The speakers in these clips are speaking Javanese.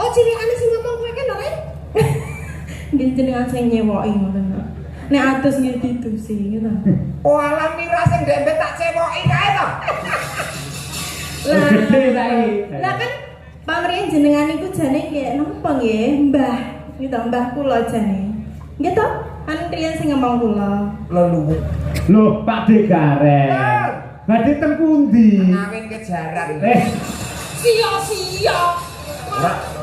Oh cilikane sing ngomong kowe ki lho, Ren. Nggih jenengan sing nyewoki ngoten. Nek atus nggih ditusi ngono. Oh alam mira sing ndek tak cewoki kae to. Lah kan pamrih jenengan iku jane nggih napa nggih? Mbah. Iki to mbah kula jane. Nggih to? Kan riyen sing ngomong kula. Leluwu. Loh, Pak De Gareng. Badhe teng pundi? Ngawin kejaran. Sia-sia.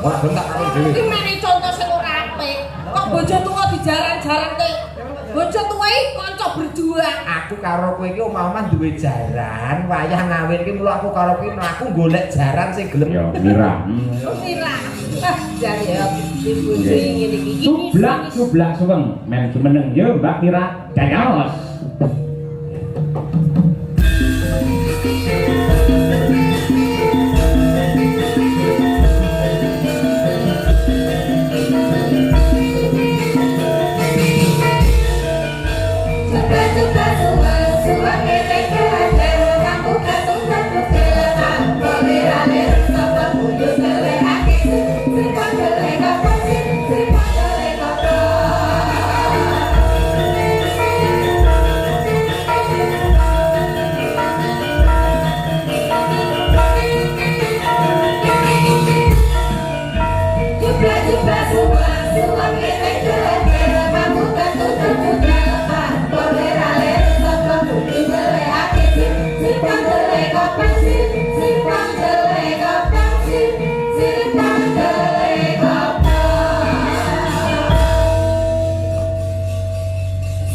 Ora bentak karo dhewe. Iki mene contoh sing ora apik. Kok bojo tuwa dijaran-jarante. Bojo tuwa iki kanca berjuang. Aku karo kowe iki omah-omah duwe jaran, wayah ngawin iki mulo aku karo kowe aku golek jaran sing gelem. Ya, Mira. Mira. Ah, jar ya ibu ngene iki. Sublak suweng. Men jumeneng yo Mbak Mira. Dados.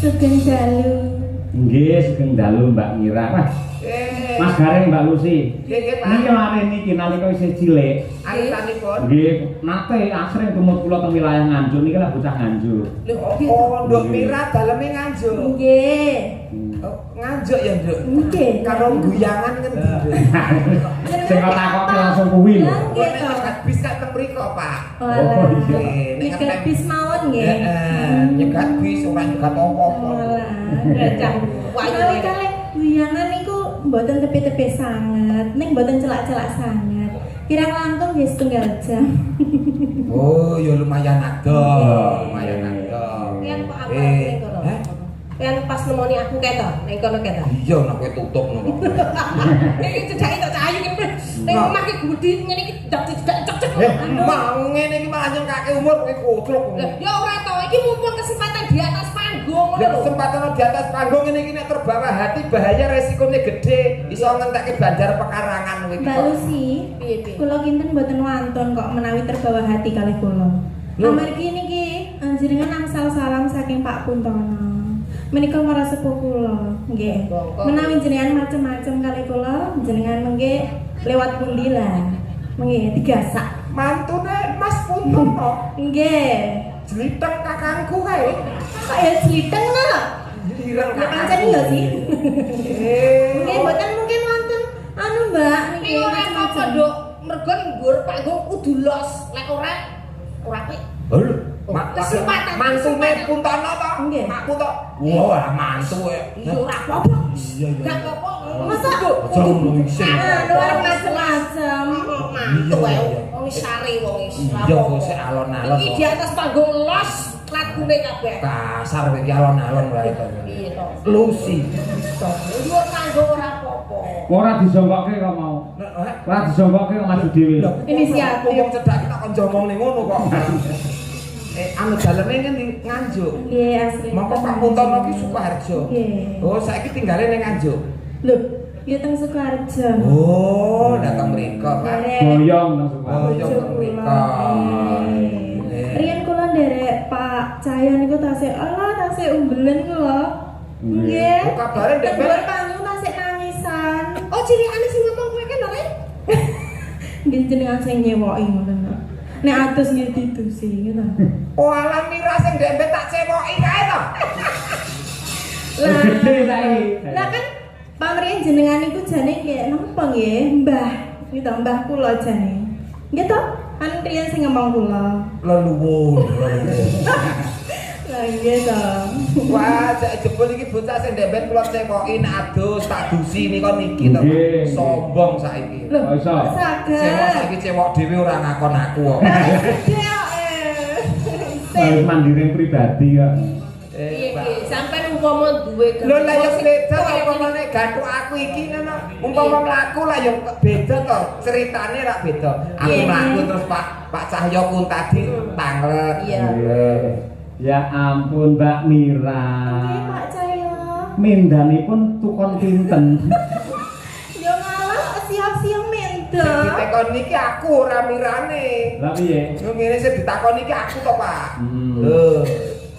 Sugeng dalu. Nggih, sugeng dalu Mbak Mira. Wah, Mas Gareng Mbak Lucy. Nggih, Pak. Niki lare niki nalika isih cilik. Alitanipun. Nggih, nate asring tumut kula teng wilayah Nganjuk niki lah bocah Nganjuk. Oh, Nduk Mira daleme Nganjuk. Nggih. Oh, Nganjuk ya, Nduk. Nggih. Karo guyangan ngendi, Nduk? Sing kok takoki langsung kuwi lho. Nggih to. Nek bisa teng mriko, Pak. Oh, iya. Nyegat bis mawon nggih. Nyegat bis ora nyegat apa-apa. Cah wayu. Kali guyangan niku mboten tepi-tepi sanget, ning mboten celak-celak sanget. Kirang langkung nggih setunggal jam. Oh, ya lumayan ado. Lumayan ado. Yen kok apa ning kono? Yen pas nemoni aku kae to, ning kono kae to. Iya, nek kowe tutup ngono. Iki cedhake tok cahayu ki. Ning omah ki budi ngene iki dak cek-cek. Mau ngene iki malah nyengkake umur kowe kotrok. Ya ora to, iki mumpung kesempatan di atas panggung ngono lho. Kesempatan di atas panggung ngene iki nek terbawa hati bahaya resikonya gede. Iso ngentekke bandar pekarangan kowe iki. Mbak Lucy, Piye-piye? kula kinten mboten wonten kok menawi terbawa hati kalih kula. Amargi niki jenengan angsal salam saking Pak Puntono. Menika para sepuh kula, nggih. Menawi jenengan macem-macem kalih kula, jenengan mengke lewat pundi lah. Mengke digasak. Mantune Mas Puntono. Nggih. Jliteng kakangku kae. Kaya sliteng lho. Ireng Ya pancen iya sih. Nggih, mboten mungkin wonten anu Mbak niki Iki ora apa-apa, macem-macem. Nduk. Mergo nggur panggung kudu los. Lek ora apik. Lho, Kesempatan, mantune kesempatan. Puntono to? Nggih. Mak Puntono. Wah, mantu e. Iya ora apa-apa. Iya, iya. Gak apa-apa. Masa Aja ngono isin. anu arep macem-macem. Mantu ae. Wong wis sari wong wis. Iya, kok sik alon-alon. Iki di atas panggung los lagune kabeh. Kasar kowe iki alon-alon wae to. Piye to? Lucy. Dhuwur panggung ora apa-apa. Ora disongkoke kok mau. Ora disongkoke kok maju dhewe. Inisiatif. Wong cedhak kita kon jomong ning ngono kok. Anu daleme ngendi Nganjuk. Nggih, asli. Mongko Pak Puntono ki Sukoharjo. Nggih. Oh, saiki tinggale ning Nganjuk. Lho, ya teng Sukoharjo. Oh, datang mriko, Pak. Goyong nang Sukoharjo. Oh, yo teng mriko. Riyen kula nderek Pak Cahyo niku tasih umbelen kula. Nggih. Oh, kabare ndek Dhuwur panggung tasih nangisan. Oh, cilikane sing ngomong kowe ki lho, Ren. Nggih jenengan sing nyewoki ngoten. Nek atus nggih ditusi ngoten. Oh, alam mira sing ndek tak cewoki kae to. Lah kan pamrih jenengan niku jane nggih napa nggih? Mbah. Iki to mbah kula jane. Nggih to? Kan riyen sing ngomong kula. Leluwo. Lah Nggih to. Wah, cek jebul iki bocah sing ndemben kula cekoki nek adus tak dusi nika niki to. Nggih. Sombong saiki. Lho, Oh, iso. saged. Cewek saiki cewek dhewe ora ngakon aku kok. Gede kok. Harus mandiri pribadi kok. Piye piye sampean umpama duwe Lho lah ya beda to umpamane gantuk aku iki ngono. Umpama mlaku lah ya beda to. Ceritane rak beda. Aku Iya. mlaku terus Pak Cahyo kun tadi tanglet. Iya. Ya ampun Mbak Mira. Nggih, Pak Cahyo. Mindanipun tukon pinten. Yo ngalah siap-siap mendel. Ditekon niki aku ora mirane. Lah piye? Yo ngene sing ditakon niki aku to, Pak. Hmm.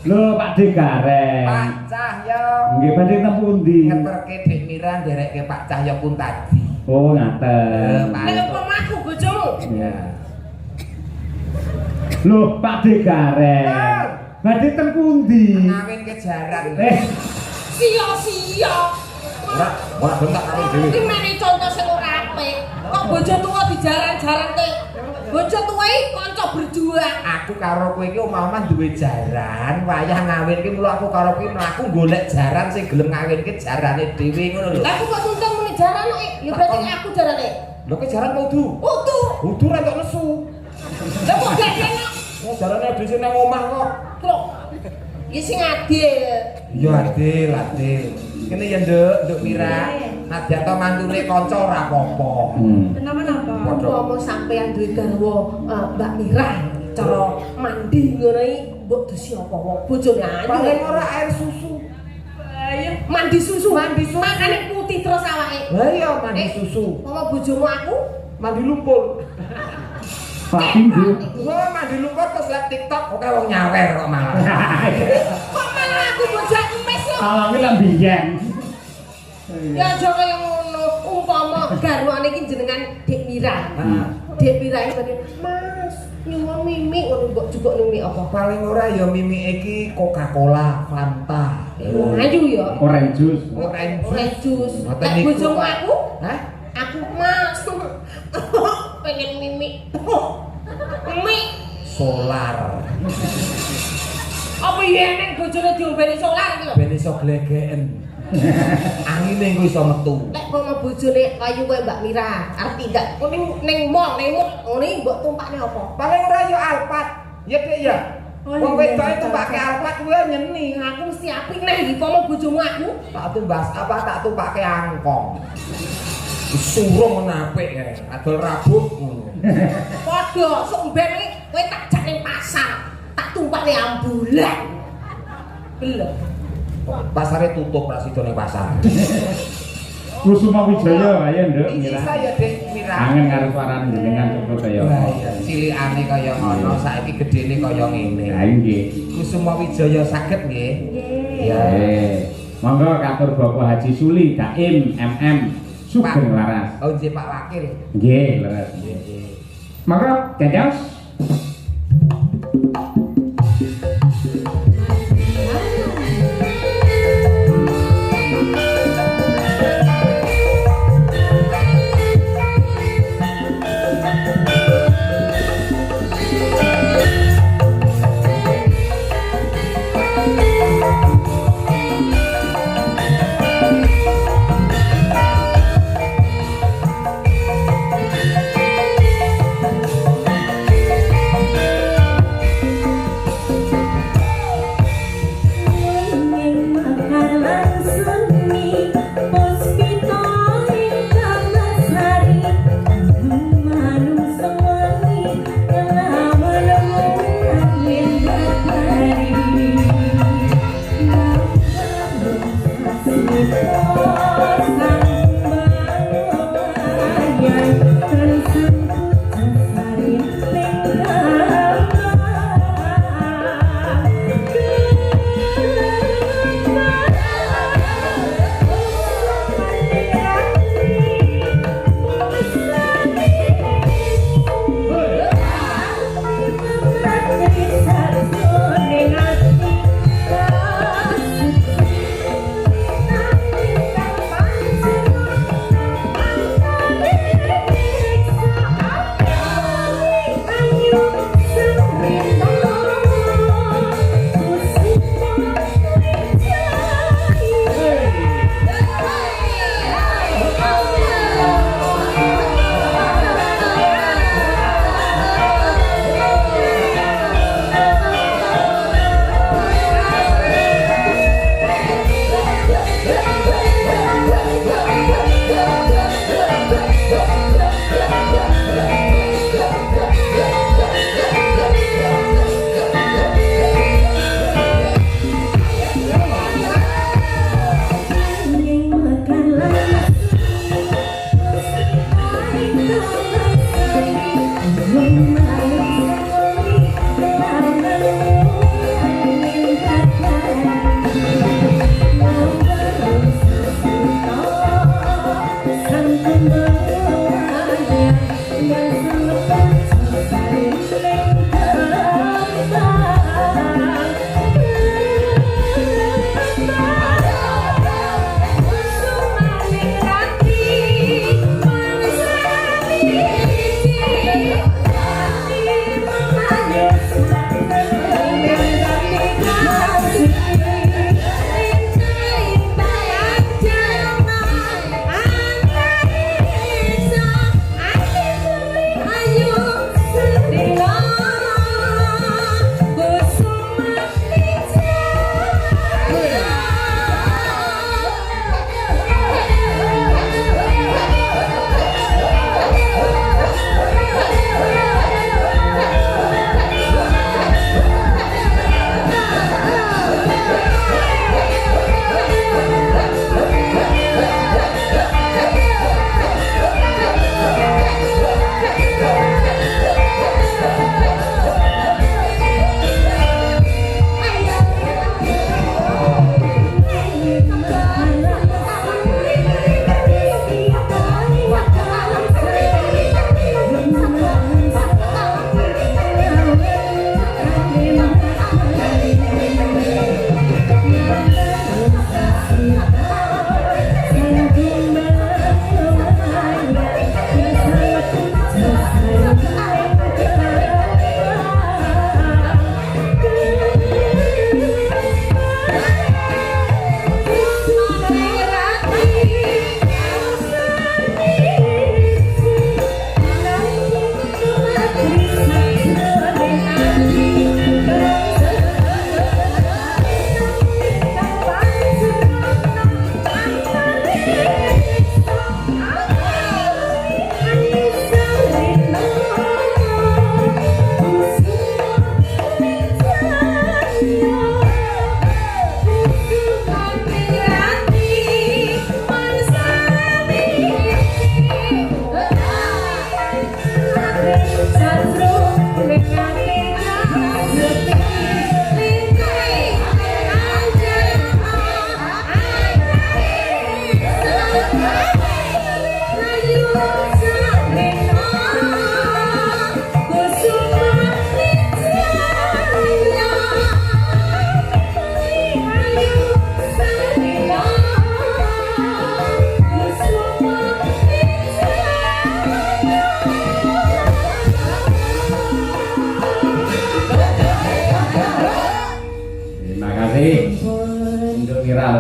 Lho Pak Degareng. Pak Cahyo. Nggih badhe teng pundi? Ngeterke Dik Mira nderekke Pak Cahyo kun tadi. Oh ngaten. Nek umpama aku bojomu. Ya. Lho Pak Degareng. Bener. Badhe teng pundi? Ngawin kejaran. Sia-sia. Ora bentak karo dhewe. Iki mene contoh sing ora apik. Kok bojo tuwa dijaran-jarante. Bojo tuwa iki kanca berjuang. Aku karo kowe iki omah-omah duwe jaran, wayah ngawinke mula aku karo kowe mlaku golek jaran sing gelem ngawinke jarane dhewe ngono lho. Lah aku kok tuntun muni jaran kok. Ya berarti aku jarane. Lho kowe jaran kudu. Utuh. Kudu ra tok nesu. Lah kok gak Oh jarane dhisik nang omah kok. Kok ya sing adil. Iya adil, adil. Kene ya Nduk Mira. Nadyan to mantune kanca ora apa-apa. Kenapa-napa? Umpama sampean duwe garwa Mbak Mira cara mandi ngono iki mbok dosi apa wong bojone ayu. Paling ora air susu. Ayo. Mandi susu. Mandi susu. Makane putih terus awake. Lah iya mandi susu. Umpama bojomu aku Mandi lumpur. Pak Pindu. Wah mandi lumpur terus liat TikTok oke wong nyawer kok malah. kok malah aku bojo aku mes lho. Alange lan biyen. Ya aja kaya ngono. Umpama garwane iki jenengan Dik Mira. Heeh. Dik Mira iki tadi, Mas, nyuwun mimi ngono mbok juga mimi apa? Paling ora ya mimi iki Coca-Cola, Fanta. Wong ayu ya. Orange juice. Orange juice. Ngoten Nek niku, bojomu Pak. aku, Hah? aku Mas. Pengen mimi. Mimi. Solar. Apa iya nek bojone diombeni solar iki lho? Ben iso glegeken. Angine engko iso metu. Nek kono bojone kayu kowe Mbak Mira, arep pindah. Kok ning mall, ning mall ngene mbok tumpakne apa? Paling ora ya Alphard. Ya Dik ya. Oh, Wong iya, wedok iya, itu pakai iya. Alphard kuwi nyeni. Aku mesti apik nek iki pomo bojomu aku. Tak tumbas apa tak tumpake angkong. Surung menapik ya. Adol rabuk ngono. Padha sok ben iki kowe tak jak ning pasar, tak tumpakne ambulan. Belum. Pasare tutup ra sida ning pasar. Kusuma Wijaya ayo Nduk Iki Mira. saya Dik Mira. Kangen karo suarane jenengan coba kaya Wah apa. iya, cilikane kaya ngono, saiki gedene kaya ngene. Lah nggih. Kusuma Wijaya saged nggih. Nggih. Monggo katur Bapak Haji Suli Daim MM Sugeng Laras. Oh nggih Pak Wakil. Nggih, leres. Monggo dados.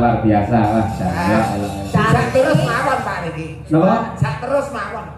luar biasa lah. Sak terus mawon Pak niki. Napa? Sak terus mawon.